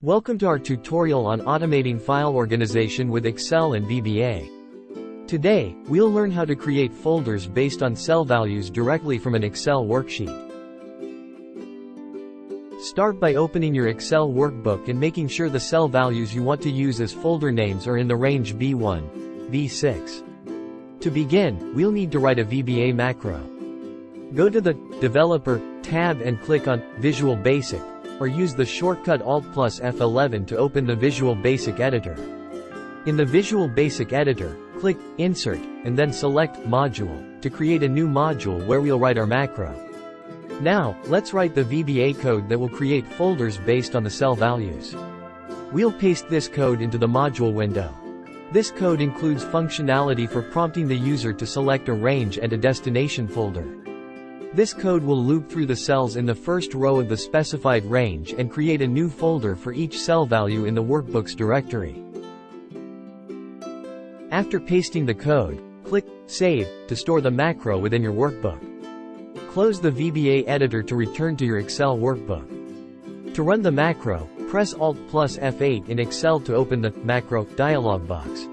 Welcome to our tutorial on automating file organization with Excel and VBA. Today, we'll learn how to create folders based on cell values directly from an Excel worksheet. Start by opening your Excel workbook and making sure the cell values you want to use as folder names are in the range B1, B6. To begin, we'll need to write a VBA macro. Go to the Developer tab and click on Visual Basic, or use the shortcut Alt plus F11 to open the Visual Basic editor. In the Visual Basic editor, click Insert, and then select Module, to create a new module where we'll write our macro. Now, let's write the VBA code that will create folders based on the cell values. We'll paste this code into the module window. This code includes functionality for prompting the user to select a range and a destination folder. This code will loop through the cells in the first row of the specified range and create a new folder for each cell value in the workbook's directory. After pasting the code, click Save to store the macro within your workbook. Close the VBA editor to return to your Excel workbook. To run the macro, press Alt plus F8 in Excel to open the Macro dialog box.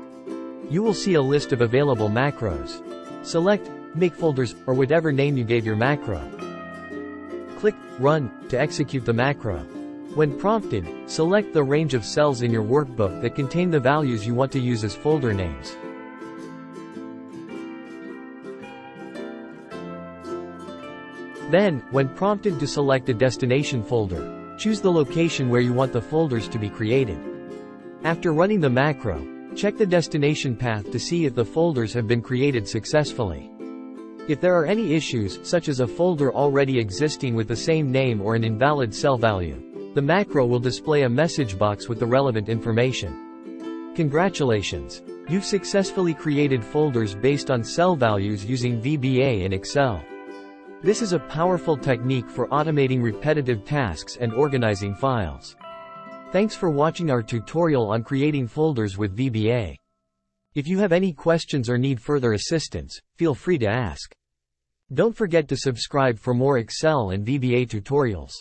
You will see a list of available macros. Select Make Folders, or whatever name you gave your macro. Click Run to execute the macro. When prompted, select the range of cells in your workbook that contain the values you want to use as folder names. Then, when prompted to select a destination folder, choose the location where you want the folders to be created. After running the macro, check the destination path to see if the folders have been created successfully. If there are any issues, such as a folder already existing with the same name or an invalid cell value, the macro will display a message box with the relevant information. Congratulations! You've successfully created folders based on cell values using VBA in Excel. This is a powerful technique for automating repetitive tasks and organizing files. Thanks for watching our tutorial on creating folders with VBA. If you have any questions or need further assistance, feel free to ask. Don't forget to subscribe for more Excel and VBA tutorials.